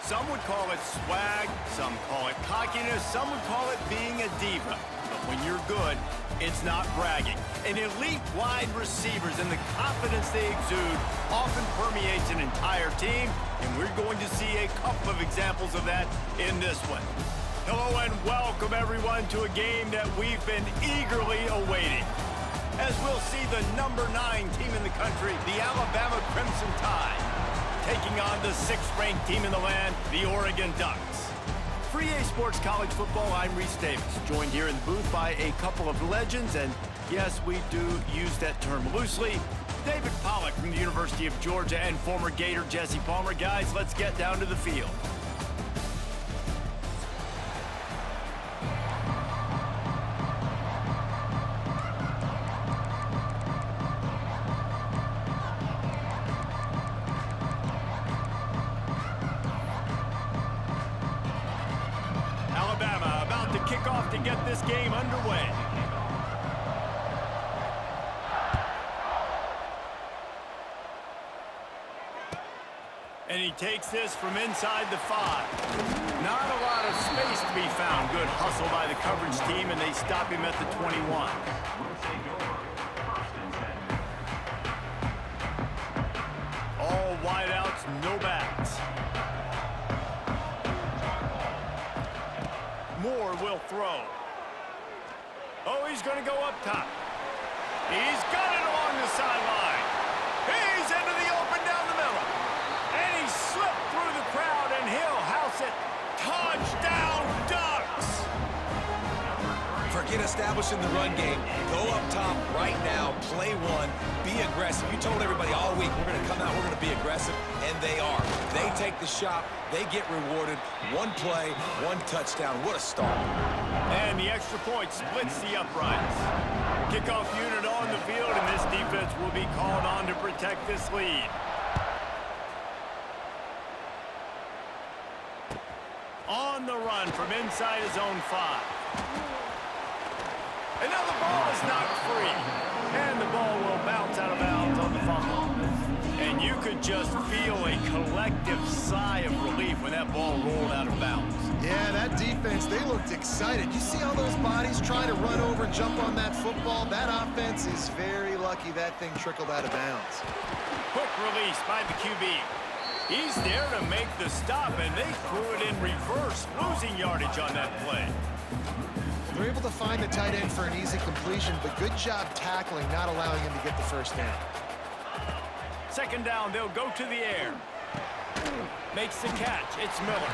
Some would call it swag, some call it cockiness, some would call it being a diva. But when you're good, it's not bragging. And elite wide receivers and the confidence they exude often permeates an entire team, and we're going to see a couple of examples of that in this one. Hello and welcome everyone to a game that we've been eagerly awaiting. As we'll see the number 9 team in the country, the Alabama Crimson Tide, taking on the 6th-ranked team in the land, the Oregon Ducks. For EA Sports College Football, I'm Reese Davis, joined here in the booth by a couple of legends, and yes, we do use that term loosely. David Pollack from the University of Georgia and former Gator Jesse Palmer. Guys, let's get down to the field. Alabama about to kick off to get this game underway. And he takes this from inside the 5. Not a lot of space to be found. Good hustle by the coverage team, and they stop him at the 21. All wideouts, no backs. Moore will throw. Oh, he's going to go up top. He's got it along the sideline. He's into the open down the middle. And he slipped through the crowd, and he'll house it. Touchdown, Ducks! Forget establishing the run game. Go up top right now, play one, be aggressive. You told everybody all week, we're going to come out, we're going to be aggressive, and they are. They take the shot, they get rewarded. One play, one touchdown. What a start. And the extra point splits the uprights. Kickoff unit on the field, and this defense will be called on to protect this lead. On the run from inside his own 5. And now the ball is knocked free. And the ball will bounce out of bounds on the fumble. And you could just feel a collective sigh of relief when that ball rolled out of bounds. Yeah, that defense, they looked excited. You see all those bodies trying to run over and jump on that football? That offense is very lucky that thing trickled out of bounds. Quick release by the QB. He's there to make the stop, and they threw it in reverse, losing yardage on that play. They're able to find the tight end for an easy completion, but good job tackling, not allowing him to get the first down. Second down, they'll go to the air. Makes the catch. It's Miller.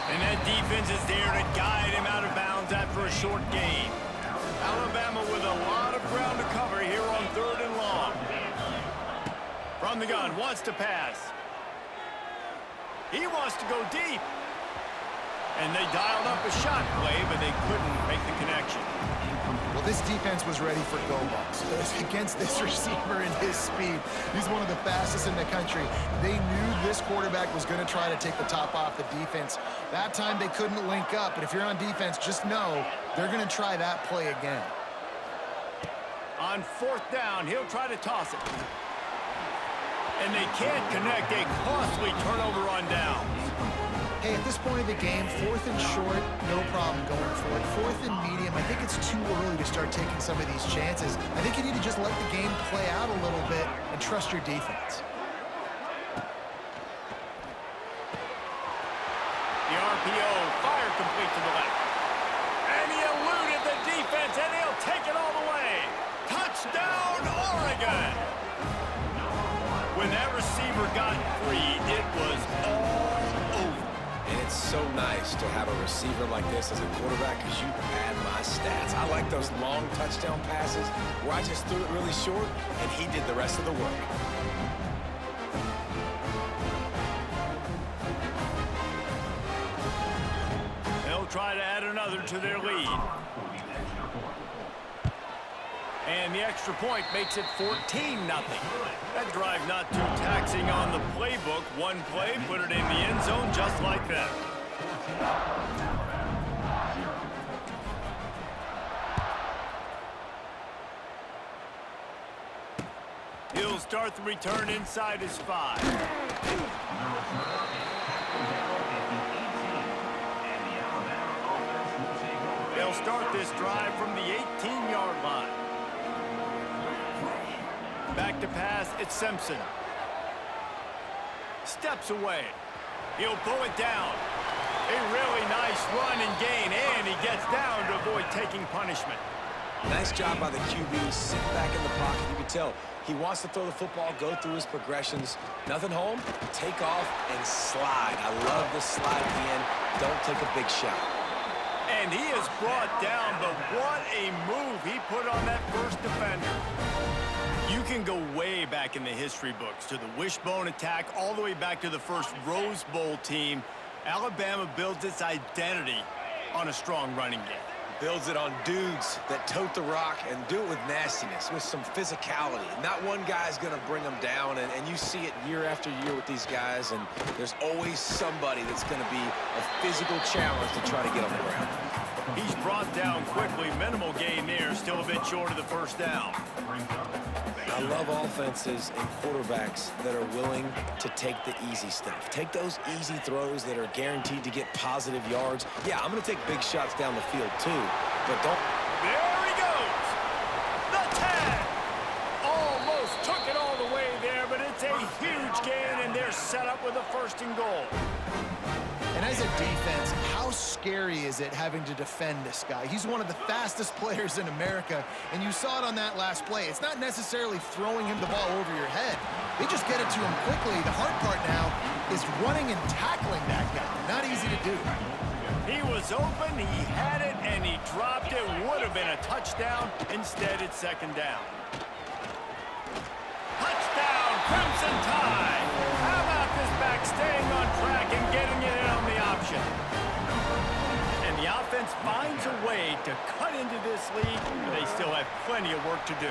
And that defense is there to guide him out of bounds after a short gain. Alabama with a lot of ground to cover here on 3rd and long. From the gun, wants to pass. He wants to go deep. And they dialed up a shot play, but they couldn't make the connection. Well, this defense was ready for go balls. Against this receiver and his speed, he's one of the fastest in the country. They knew this quarterback was going to try to take the top off the defense. That time they couldn't link up, but if you're on defense, just know they're going to try that play again. On fourth down, he'll try to toss it. And they can't connect. A costly turnover on downs. Hey, at this point of the game, fourth and short, no problem going for it. Fourth and medium, I think it's too early to start taking some of these chances. I think you need to just let the game play out a little bit and trust your defense. The RPO, fire complete to the left. And he eluded the defense, and he'll take it all the way. Touchdown, Oregon! When that receiver got free, it was all over. And it's so nice to have a receiver like this as a quarterback because you pad my stats. I like those long touchdown passes where I just threw it really short and he did the rest of the work. They'll try to add another to their lead. And the extra point makes it 14-0. That drive not too taxing on the playbook. One play, put it in the end zone just like that. He'll start the return inside his 5. They'll start this drive from the 18-yard line. Back to pass, it's Simpson. Steps away. He'll pull it down. A really nice run and gain, and he gets down to avoid taking punishment. Nice job by the QB. Sit back in the pocket. You can tell he wants to throw the football, go through his progressions. Nothing home, take off, and slide. I love the slide at the end. Don't take a big shot. And he is brought down, but what a move he put on that first defender. You can go way back in the history books to the wishbone attack, all the way back to the first Rose Bowl team. Alabama builds its identity on a strong running game. Builds it on dudes that tote the rock and do it with nastiness, with some physicality. Not one guy's going to bring them down, and you see it year after year with these guys, and there's always somebody that's going to be a physical challenge to try to get on the ground. He's brought down quickly. Minimal gain there, still a bit short of the first down. I love offenses and quarterbacks that are willing to take the easy stuff. Take those easy throws that are guaranteed to get positive yards. Yeah, I'm going to take big shots down the field too, but don't... There he goes! The 10! Almost took it all the way there, but it's a huge gain, and they're set up with a first and goal. And as a defense, how scary is it having to defend this guy? He's one of the fastest players in America, and you saw it on that last play. It's not necessarily throwing him the ball over your head. They just get it to him quickly. The hard part now is running and tackling that guy. Not easy to do. He was open, he had it, and he dropped it. Would have been a touchdown. Instead, it's second down. Touchdown, Crimson Tide! How about this back staying on track and getting it in on the option? And the offense finds a way to cut into this lead, but they still have plenty of work to do.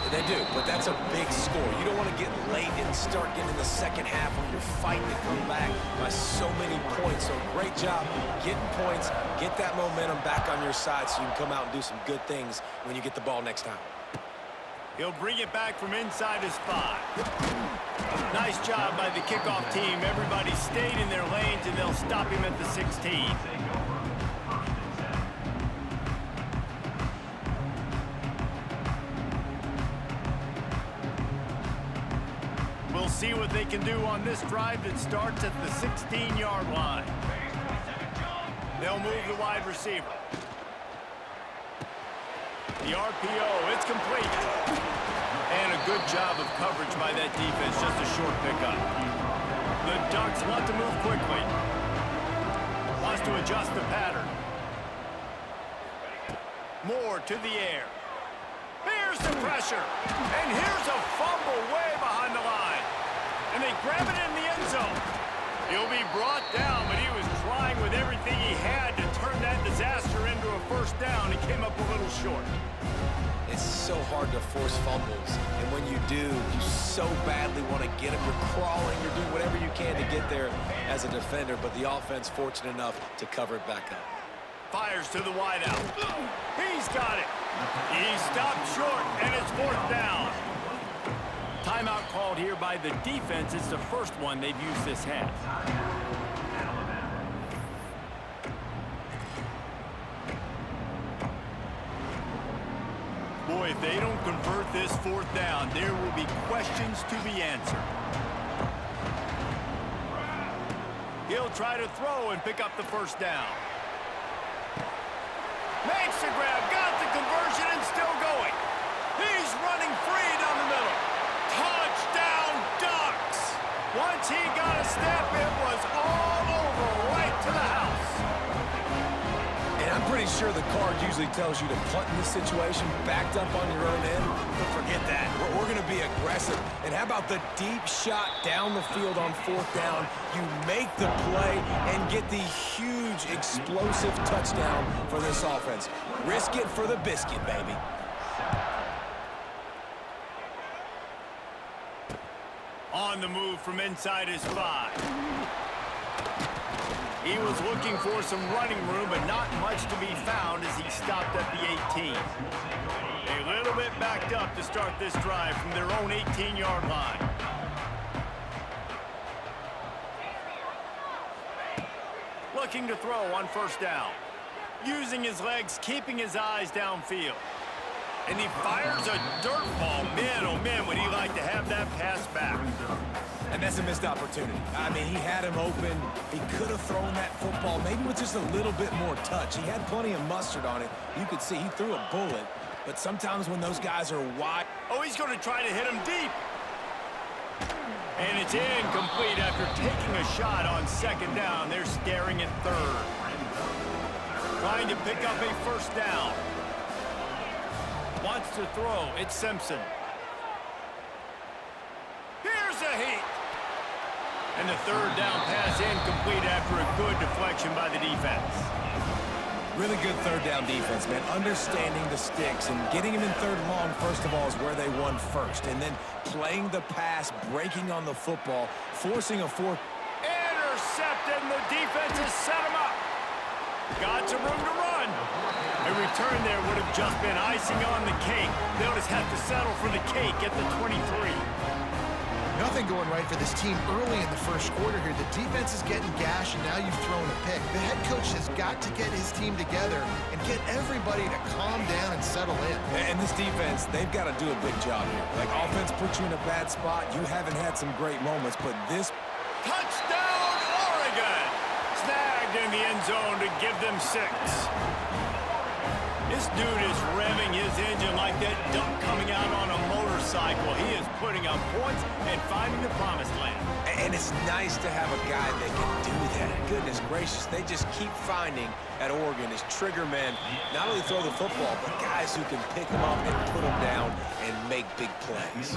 They do, but that's a big score. You don't want to get late and start getting in the second half when you're fighting to come back by so many points. So great job getting points, get that momentum back on your side so you can come out and do some good things when you get the ball next time. He'll bring it back from inside his 5. Nice job by the kickoff team. Everybody stayed in their lanes, and they'll stop him at the 16. We'll see what they can do on this drive that starts at the 16-yard line. They'll move the wide receiver. The RPO, it's complete. And a good job of coverage by that defense, just a short pickup. The Ducks want to move quickly. Wants to adjust the pattern. Moore to the air. Here's the pressure. And here's a fumble way behind the line. And they grab it in the end zone. He'll be brought down, but he was trying with everything he had short. It's so hard to force fumbles, and when you do, you so badly want to get them. You're crawling, you're doing whatever you can to get there as a defender, but the offense fortunate enough to cover it back up. Fires to the wideout. He's got it. He stopped short, and it's 4th down. Timeout called here by the defense. It's the first one they've used this half. Boy, if they don't convert this 4th down, there will be questions to be answered. He'll try to throw and pick up the 1st down. Makes the grab, got the conversion, and still going. He's running free down the middle. Touchdown, Ducks! Once he got a step, it was all over, right to the house. And I'm pretty sure the card usually tells you to punt in this situation, backed up on your own end. But forget that. We're going to be aggressive. And how about the deep shot down the field on 4th down? You make the play and get the huge, explosive touchdown for this offense. Risk it for the biscuit, baby. On the move from inside his 5. He was looking for some running room, but not much to be found as he stopped at the 18. A little bit backed up to start this drive from their own 18-yard line. Looking to throw on 1st down. Using his legs, keeping his eyes downfield. And he fires a dirt ball. Man, oh man, would he like to have that pass back. And that's a missed opportunity. I mean, he had him open. He could have thrown that football maybe with just a little bit more touch. He had plenty of mustard on it. You could see he threw a bullet. But sometimes when those guys are wide... Oh, he's going to try to hit him deep. And it's incomplete after taking a shot on 2nd down. They're staring at 3rd. Trying to pick up a 1st down. Wants to throw. It's Simpson. Here's a heat. And the 3rd down pass incomplete after a good deflection by the defense. Really good 3rd down defense, man. Understanding the sticks and getting him in 3rd and long, first of all, is where they won first. And then playing the pass, breaking on the football, forcing a 4th. Intercepted, and the defense has set him up. Got some room to run. A return there would have just been icing on the cake. They'll just have to settle for the cake at the 23. Nothing going right for this team early in the 1st quarter here. The defense is getting gashed, and now you've thrown a pick. The head coach has got to get his team together and get everybody to calm down and settle in. And this defense, they've got to do a big job here. Like, offense puts you in a bad spot. You haven't had some great moments, but this... Touchdown, Oregon! Snagged in the end zone to give them 6. This dude is revving his engine like that duck coming out on a motorcycle. He is putting up points and finding the promised land. And it's nice to have a guy that can do that. Goodness gracious, they just keep finding at Oregon is trigger men, not only throw the football, but guys who can pick them up and put them down and make big plays.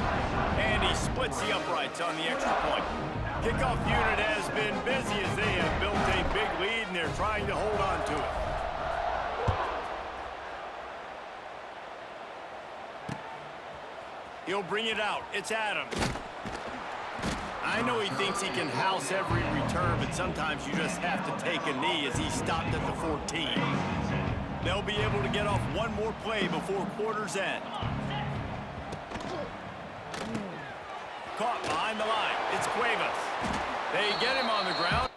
And he splits the uprights on the extra point. Kickoff unit has been busy as they have built a big lead, and they're trying to hold on to it. He'll bring it out. It's Adams. I know he thinks he can house every return, but sometimes you just have to take a knee as he stopped at the 14. They'll be able to get off one more play before quarter's end. Caught behind the line. It's Cuevas. They get him on the ground.